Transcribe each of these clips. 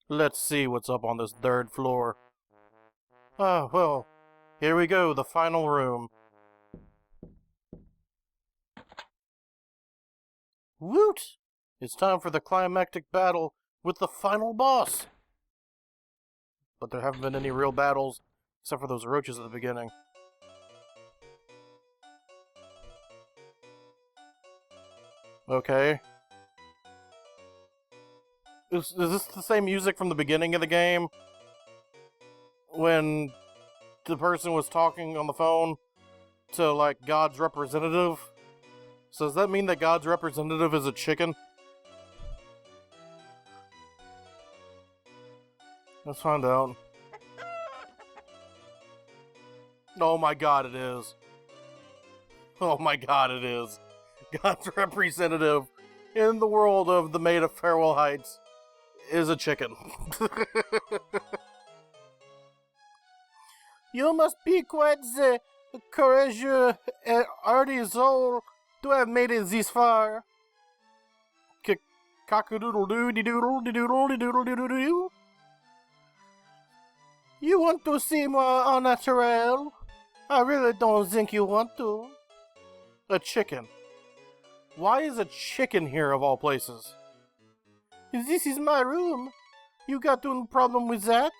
Let's see what's up on this third floor. Ah, well, here we go, the final room. Woot! It's time for the climactic battle with the final boss! But there haven't been any real battles, except for those roaches at the beginning. Okay. Is this the same music from the beginning of the game? When the person was talking on the phone to, like, God's representative? So does that mean that God's representative is a chicken? Let's find out. Oh my god, it is. Oh my god, it is. God's representative in the world of the Maid of Farewell Heights is a chicken. You must be quite the courageous artisan to have made it this far. Cock-a-doodle-doo-de-doodle-de-doodle-de-doodle-de-doodle-de-doodle. You want to see more unnatural? I really don't think you want to. A chicken. Why is a chicken here of all places? This is my room. You got no problem with that?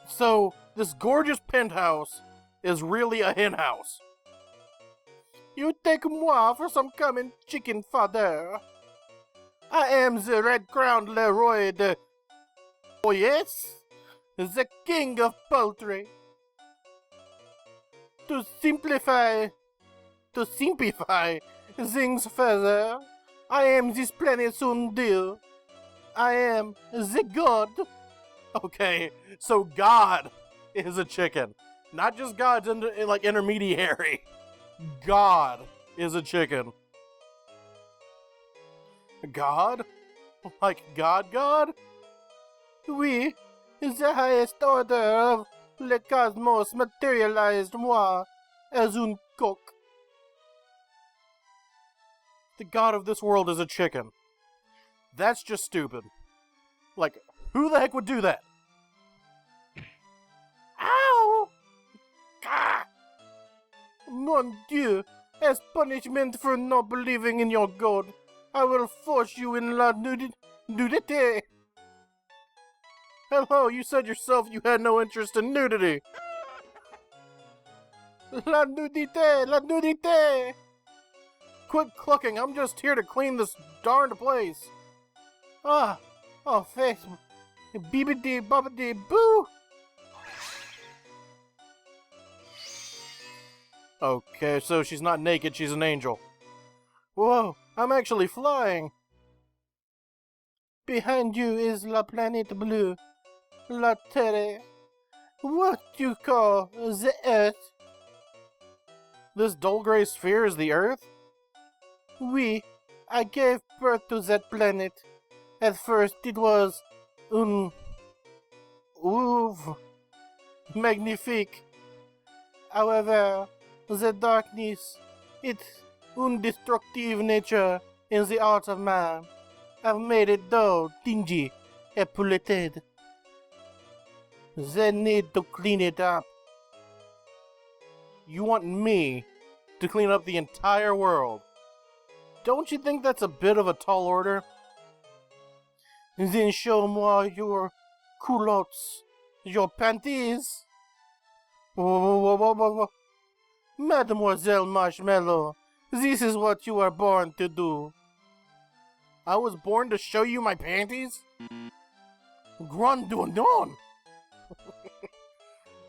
So, this gorgeous penthouse is really a hen house. You take moi for some common chicken fodder. I am the red-crowned Leroy de... Oh yes? The king of poultry. To simplify things further, I am this planet's own deal. I am the god. Okay, so God is a chicken. Not just God's like intermediary. God is a chicken. God? Like God? Oui, the highest order of le cosmos materialized moi as un coq. The god of this world is a chicken. That's just stupid. Like, who the heck would do that? Ow! Ah! Mon Dieu! As punishment for not believing in your god, I will force you in la nudité. Hello, you said yourself you had no interest in nudity. La nudité! Quit clucking, I'm just here to clean this darned place. Oh, face. Beebity bobbity boo! Okay, so she's not naked, she's an angel. Whoa, I'm actually flying! Behind you is la planète bleue, la terre. What you call the earth? This dull gray sphere is the earth? Oui, I gave birth to that planet. At first it was magnifique. However, the darkness, its indestructible nature in the art of man, have made it dull, dingy, and polluted. They need to clean it up. You want me to clean up the entire world? Don't you think that's a bit of a tall order? Then show-moi your culottes, your panties. Whoa. Mademoiselle Marshmallow, this is what you are born to do. I was born to show you my panties? Grand Dunon!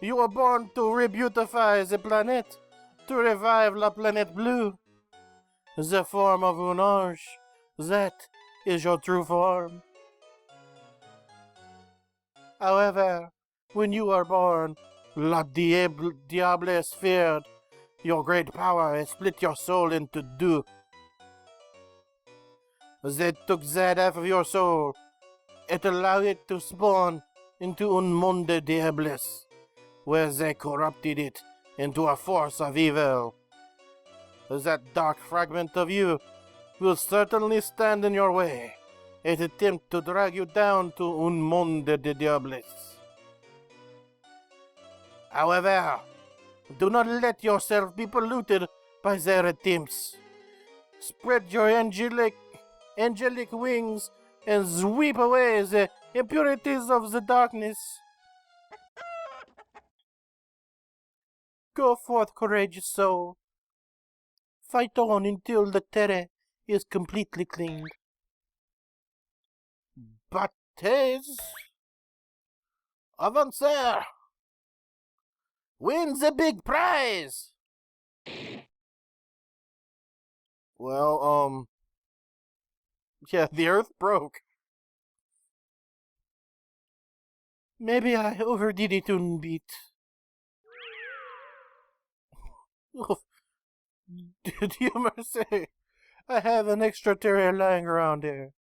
You were born to re-beautify the planet, to revive la planète bleue. The form of un ange, that is your true form. However, when you are born, la diablesse feared. Your great power has split your soul into two. They took that half of your soul and allowed it to spawn into un monde diablesse, where they corrupted it into a force of evil. That dark fragment of you will certainly stand in your way and attempt to drag you down to un monde de diables. However, do not let yourself be polluted by their attempts. Spread your angelic wings and sweep away the impurities of the darkness. Go forth, courageous soul. Fight on until the terre is completely cleaned. Battez! Avancer! Win the big prize! Well, yeah, the earth broke. Maybe I overdid it a bit. Did you mercy? I have an extra terrier lying around here.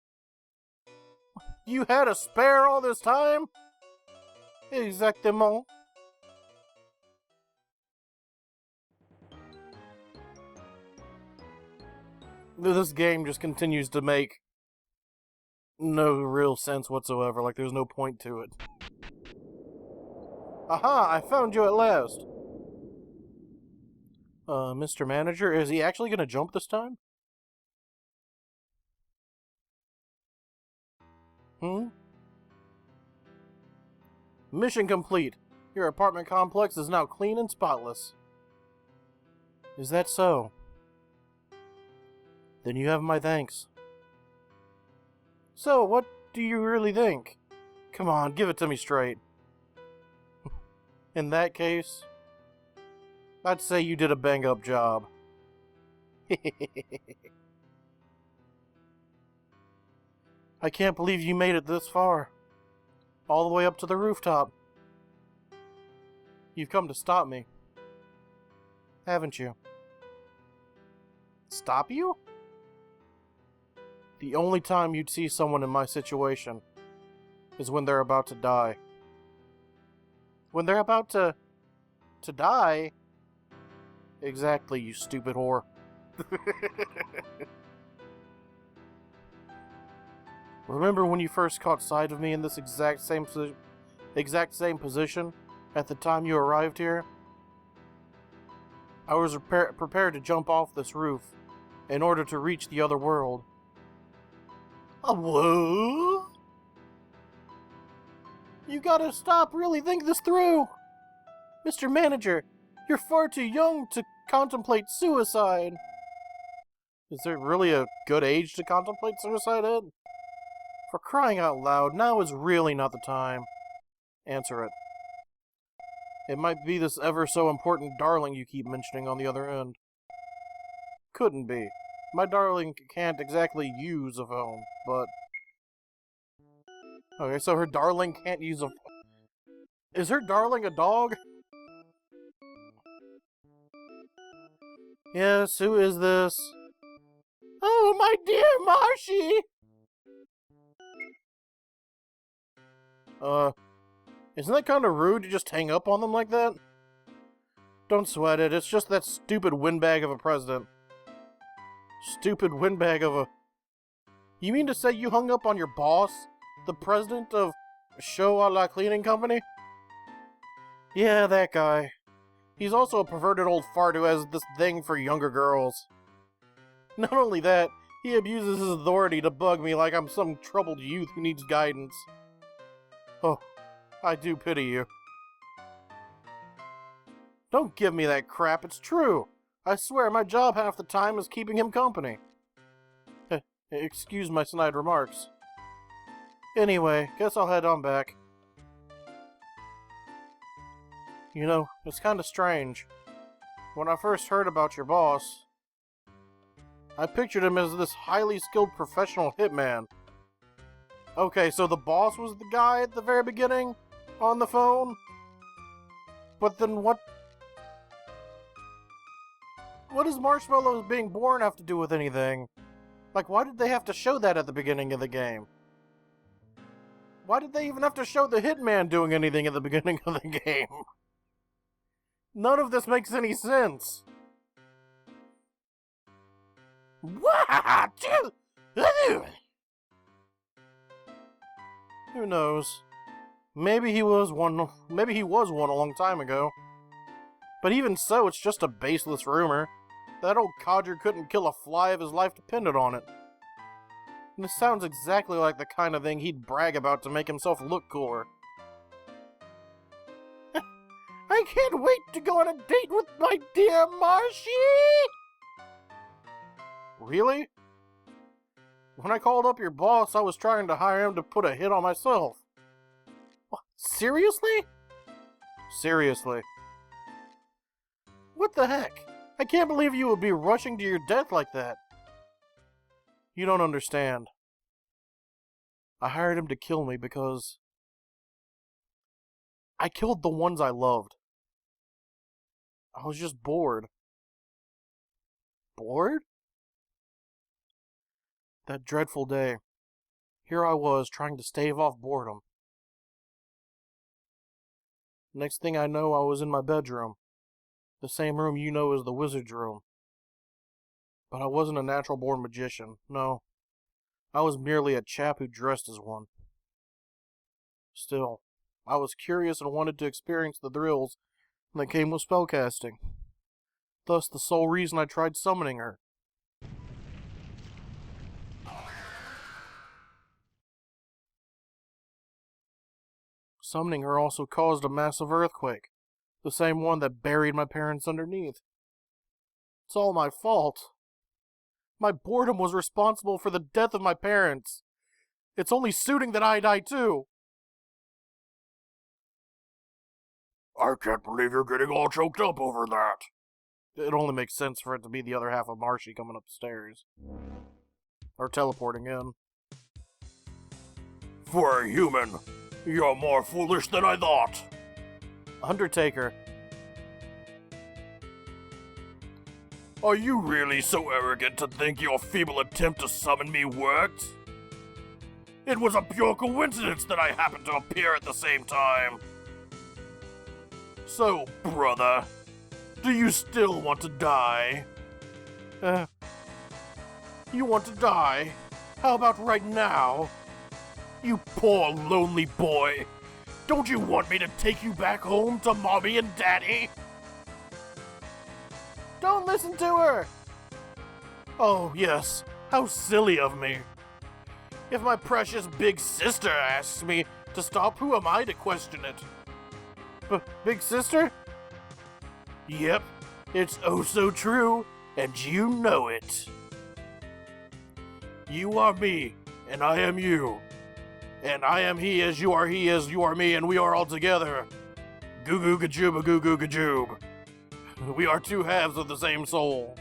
You had a spare all this time? Exactement. This game just continues to make no real sense whatsoever, like there's no point to it. Aha, I found you at last. Mr. Manager, is he actually gonna jump this time? Mission complete. Your apartment complex is now clean and spotless. Is that so? Then you have my thanks. So, what do you really think? Come on, give it to me straight. In that case, I'd say you did a bang-up job. I can't believe you made it this far. All the way up to the rooftop. You've come to stop me. Haven't you? Stop you? The only time you'd see someone in my situation is when they're about to die. When they're about to die? Exactly, you stupid whore. Remember when you first caught sight of me in this exact same position at the time you arrived here? I was prepared to jump off this roof in order to reach the other world. Whoa! You gotta stop, really think this through! Mr. Manager, you're far too young to contemplate suicide. Is there really a good age to contemplate suicide at? For crying out loud, now is really not the time. Answer it. It might be this ever so important darling you keep mentioning on the other end. Couldn't be. My darling can't exactly use a phone, but... Okay, so her darling can't use a... Is her darling a dog? Yes, who is this? Oh, my dear Marshy! Isn't that kind of rude to just hang up on them like that? Don't sweat it, it's just that stupid windbag of a president. Stupid windbag of a... You mean to say you hung up on your boss? The president of Show a la Cleaning Company? Yeah, that guy. He's also a perverted old fart who has this thing for younger girls. Not only that, he abuses his authority to bug me like I'm some troubled youth who needs guidance. Oh, I do pity you. Don't give me that crap, it's true. I swear my job half the time is keeping him company. Excuse my snide remarks. Anyway, guess I'll head on back. You know, it's kinda strange. When I first heard about your boss, I pictured him as this highly skilled professional hitman. Okay, so the boss was the guy at the very beginning? On the phone? But then what does Marshmallows being born have to do with anything? Like, why did they have to show that at the beginning of the game? Why did they even have to show the hitman doing anything at the beginning of the game? None of this makes any sense. Who knows? Maybe he was one a long time ago. But even so, it's just a baseless rumor. That old codger couldn't kill a fly if his life depended on it. And this sounds exactly like the kind of thing he'd brag about to make himself look cooler. I can't wait to go on a date with my dear Marshy! Really? When I called up your boss, I was trying to hire him to put a hit on myself. What, seriously? Seriously. What the heck? I can't believe you would be rushing to your death like that. You don't understand. I hired him to kill me because I killed the ones I loved. I was just bored. Bored? That dreadful day. Here I was trying to stave off boredom. Next thing I know, I was in my bedroom. The same room you know as the wizard's room. But I wasn't a natural-born magician, no. I was merely a chap who dressed as one. Still, I was curious and wanted to experience the thrills that came with spellcasting. Thus, the sole reason I tried summoning her. Summoning her also caused a massive earthquake, the same one that buried my parents underneath. It's all my fault. My boredom was responsible for the death of my parents. It's only suiting that I die too. I can't believe you're getting all choked up over that. It only makes sense for it to be the other half of Marshy coming upstairs. Or teleporting in. For a human, you're more foolish than I thought. Undertaker. Are you really so arrogant to think your feeble attempt to summon me worked? It was a pure coincidence that I happened to appear at the same time. So, brother, do you still want to die? You want to die? How about right now? You poor lonely boy. Don't you want me to take you back home to Mommy and Daddy? Don't listen to her! Oh, yes. How silly of me. If my precious big sister asks me to stop, who am I to question it? Big sister? Yep, it's oh so true, and you know it. You are me, and I am you. And I am he as you are me, and we are all together. Goo goo gajooba goo goo gajoob. We are two halves of the same soul.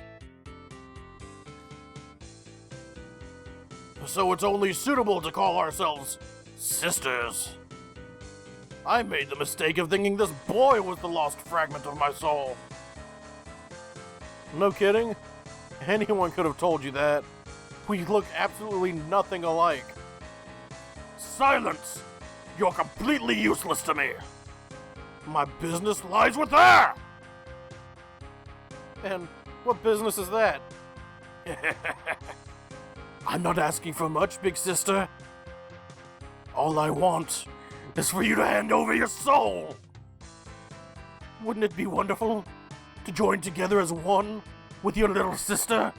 So it's only suitable to call ourselves sisters. I made the mistake of thinking this boy was the lost fragment of my soul. No kidding? Anyone could have told you that. We look absolutely nothing alike. Silence! You're completely useless to me. My business lies with her! And what business is that? I'm not asking for much, big sister. All I want is for you to hand over your soul. Wouldn't it be wonderful to join together as one with your little sister?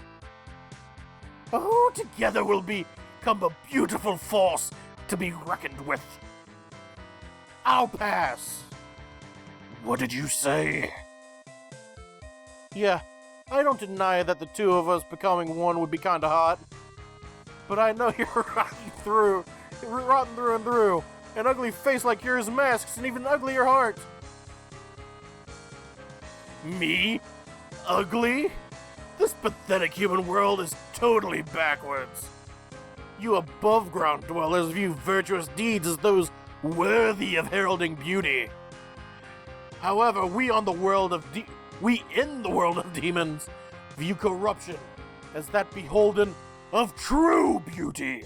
Oh, together we'll become a beautiful force to be reckoned with. I'll pass. What did you say? Yeah, I don't deny that the two of us becoming one would be kinda hot. But I know you're rotten through and through. An ugly face like yours masks an even uglier heart. Me? Ugly? This pathetic human world is totally backwards. You above-ground dwellers view virtuous deeds as those worthy of heralding beauty. However, we in the world of demons view corruption as that beholden of true beauty.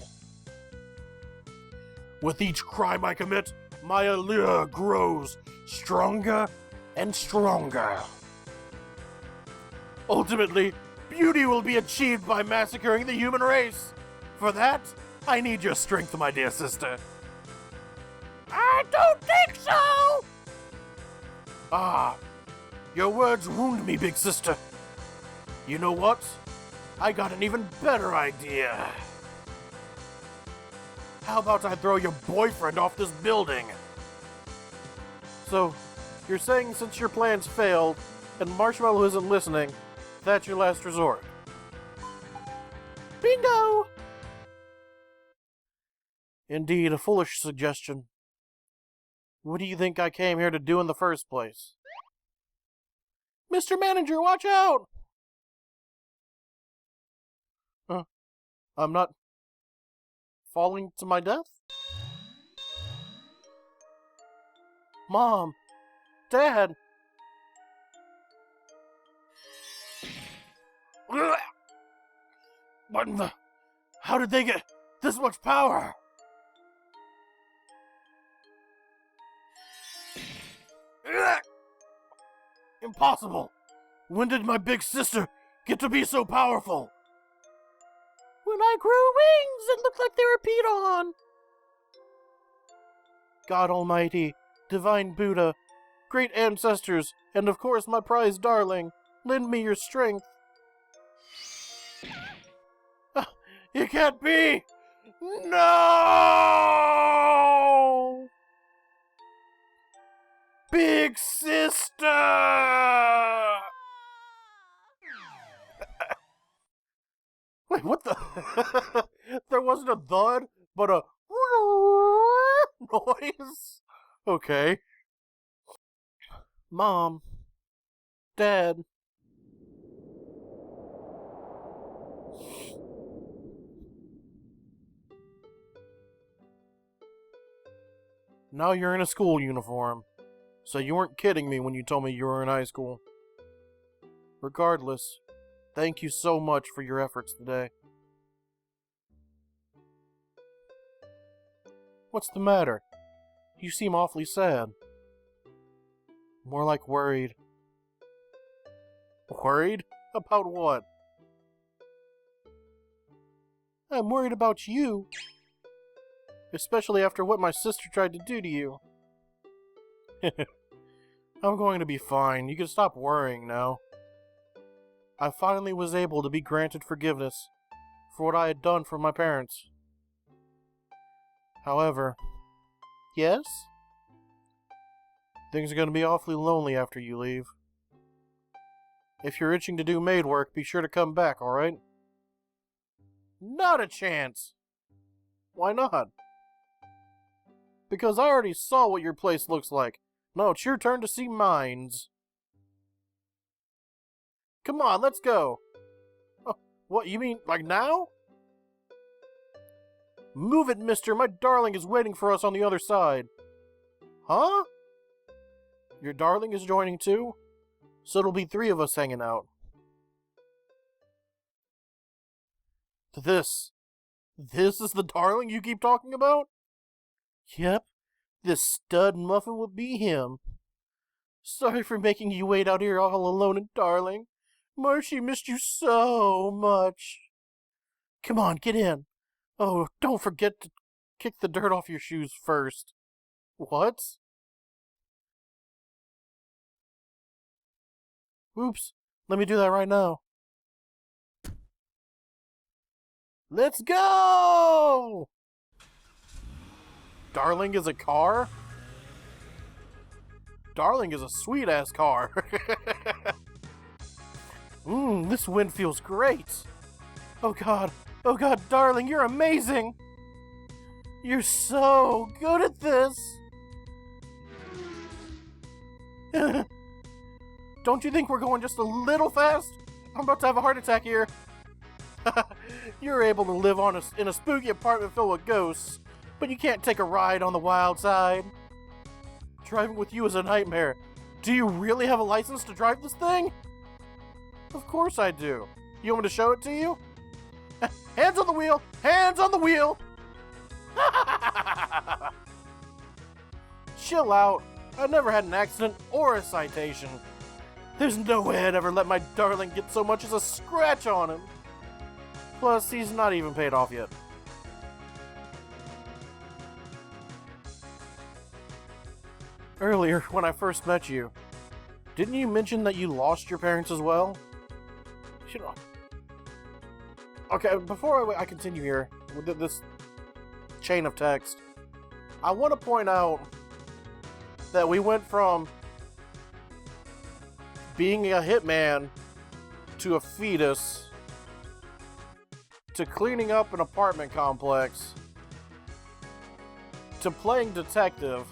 With each crime I commit, my allure grows stronger and stronger. Ultimately, beauty will be achieved by massacring the human race. For that, I need your strength, my dear sister. I don't think so! Ah, your words wound me, big sister. You know what? I got an even better idea. How about I throw your boyfriend off this building? So, you're saying since your plans failed and Marshmallow isn't listening, that's your last resort? Bingo! Indeed, a foolish suggestion. What do you think I came here to do in the first place? Mr. Manager, watch out! I'm not falling to my death? Mom! Dad! What in the... How did they get this much power? Impossible! When did my big sister get to be so powerful? When I grew wings, it looked like they were peed on. God Almighty, Divine Buddha, great ancestors, and of course my prized darling, lend me your strength. It can't be! No! Big sister! Wait, what the? There wasn't a thud, but a noise? Okay. Mom. Dad. Now you're in a school uniform, so you weren't kidding me when you told me you were in high school. Regardless, thank you so much for your efforts today. What's the matter? You seem awfully sad. More like worried. Worried? About what? I'm worried about you. Especially after what my sister tried to do to you. I'm going to be fine. You can stop worrying now. I finally was able to be granted forgiveness for what I had done for my parents. However, yes? Things are going to be awfully lonely after you leave. If you're itching to do maid work, be sure to come back, alright? Not a chance! Why not? Because I already saw what your place looks like. Now it's your turn to see mine's. Come on, let's go! Oh, what, you mean, like now? Move it, mister! My darling is waiting for us on the other side. Huh? Your darling is joining too? So it'll be 3 of us hanging out. This is the darling you keep talking about? Yep, this stud muffin would be him. Sorry for making you wait out here all alone and darling. Marshy missed you so much. Come on, get in. Oh, don't forget to kick the dirt off your shoes first. What? Oops, let me do that right now. Let's go! Darling is a car? Darling is a sweet-ass car. This wind feels great. Oh god, darling, you're amazing. You're so good at this. Don't you think we're going just a little fast? I'm about to have a heart attack here. You're able to live in a spooky apartment filled with ghosts, but you can't take a ride on the wild side. Driving with you is a nightmare. Do you really have a license to drive this thing? Of course I do. You want me to show it to you? Hands on the wheel! Hands on the wheel! Chill out. I never had an accident or a citation. There's no way I'd ever let my darling get so much as a scratch on him. Plus, he's not even paid off yet. Earlier, when I first met you, didn't you mention that you lost your parents as well? Should I... Okay, before I continue here with this chain of text, I want to point out that we went from being a hitman to a fetus to cleaning up an apartment complex to playing detective,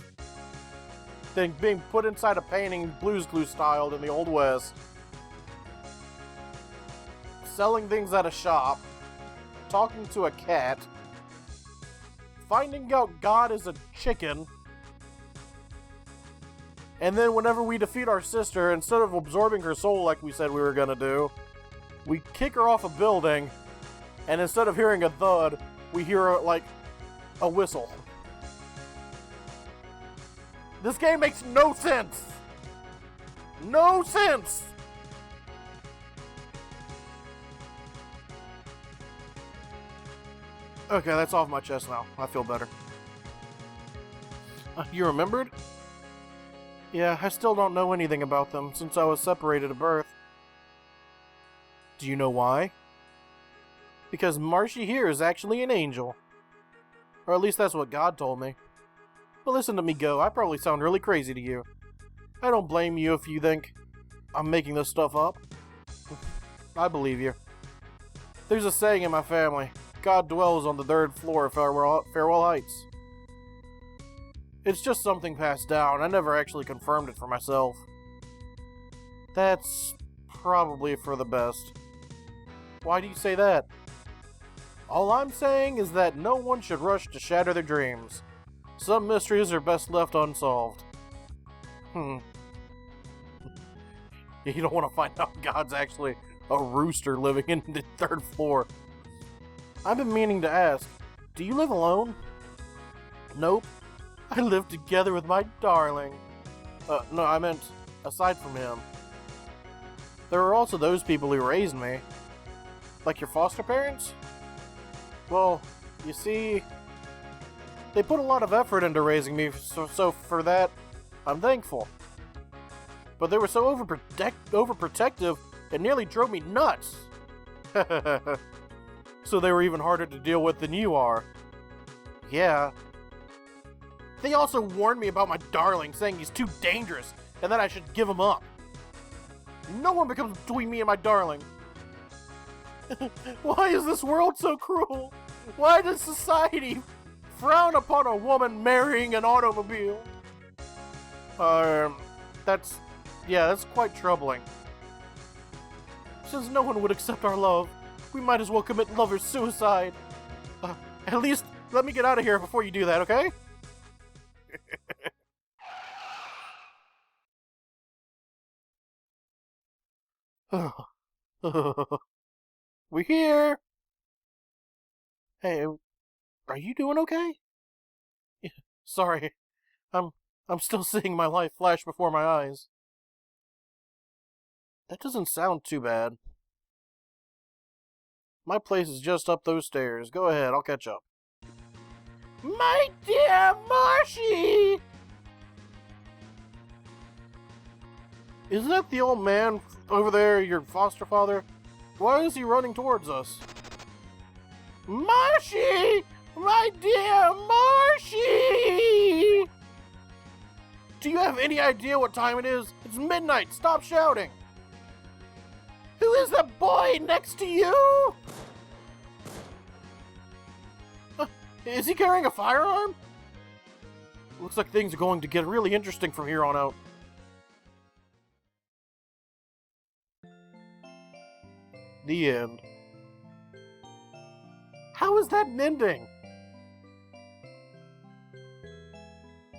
then being put inside a painting Blue's Clues styled in the Old West, selling things at a shop, talking to a cat, finding out God is a chicken, and then whenever we defeat our sister, instead of absorbing her soul like we said we were gonna do, we kick her off a building, and instead of hearing a thud, we hear, like, a whistle. This game makes no sense! No sense! Okay, that's off my chest now. I feel better. You remembered? Yeah, I still don't know anything about them since I was separated at birth. Do you know why? Because Marshy here is actually an angel. Or at least that's what God told me. But listen to me go, I probably sound really crazy to you. I don't blame you if you think I'm making this stuff up. I believe you. There's a saying in my family, God dwells on the 3rd floor of Farewell Heights. It's just something passed down, I never actually confirmed it for myself. That's probably for the best. Why do you say that? All I'm saying is that no one should rush to shatter their dreams. Some mysteries are best left unsolved. You don't want to find out God's actually a rooster living in the 3rd floor. I've been meaning to ask, do you live alone? Nope. I live together with my darling. No, I meant aside from him. There are also those people who raised me. Like your foster parents? Well, you see, they put a lot of effort into raising me, so for that, I'm thankful. But they were so overprotective, it nearly drove me nuts. So they were even harder to deal with than you are. Yeah. They also warned me about my darling, saying he's too dangerous, and that I should give him up. No one becomes between me and my darling. Why is this world so cruel? Why does society frown upon a woman marrying an automobile? That's quite troubling. Since no one would accept our love, we might as well commit lover's suicide. At least, let me get out of here before you do that, okay? We're here! Hey, are you doing okay? Sorry, I'm still seeing my life flash before my eyes. That doesn't sound too bad. My place is just up those stairs. Go ahead, I'll catch up. My dear Marshy! Isn't that the old man over there, your foster father? Why is he running towards us? Marshy! My dear Marshy! Do you have any idea what time it is? It's midnight. Stop shouting. Who is that boy next to you? Is he carrying a firearm? Looks like things are going to get really interesting from here on out. The end. How is that an ending?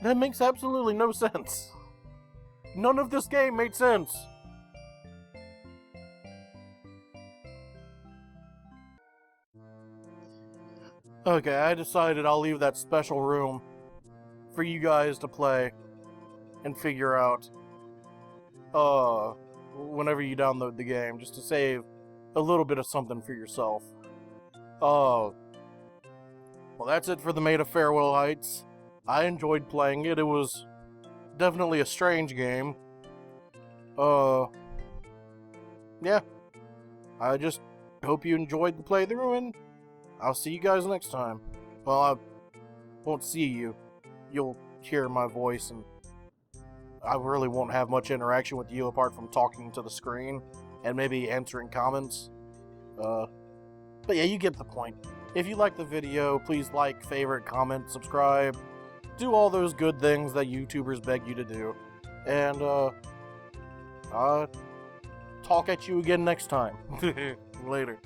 That makes absolutely no sense. None of this game made sense. Okay, I decided I'll leave that special room for you guys to play and figure out whenever you download the game, just to save a little bit of something for yourself. Well, that's it for the Maid of Farewell Heights. I enjoyed playing it. It was definitely a strange game. Yeah. I just hope you enjoyed the playthrough, and I'll see you guys next time. Well, I won't see you. You'll hear my voice, and I really won't have much interaction with you apart from talking to the screen and maybe answering comments. But yeah, you get the point. If you like the video, please like, favorite, comment, subscribe. Do all those good things that YouTubers beg you to do. And, talk at you again next time. Later.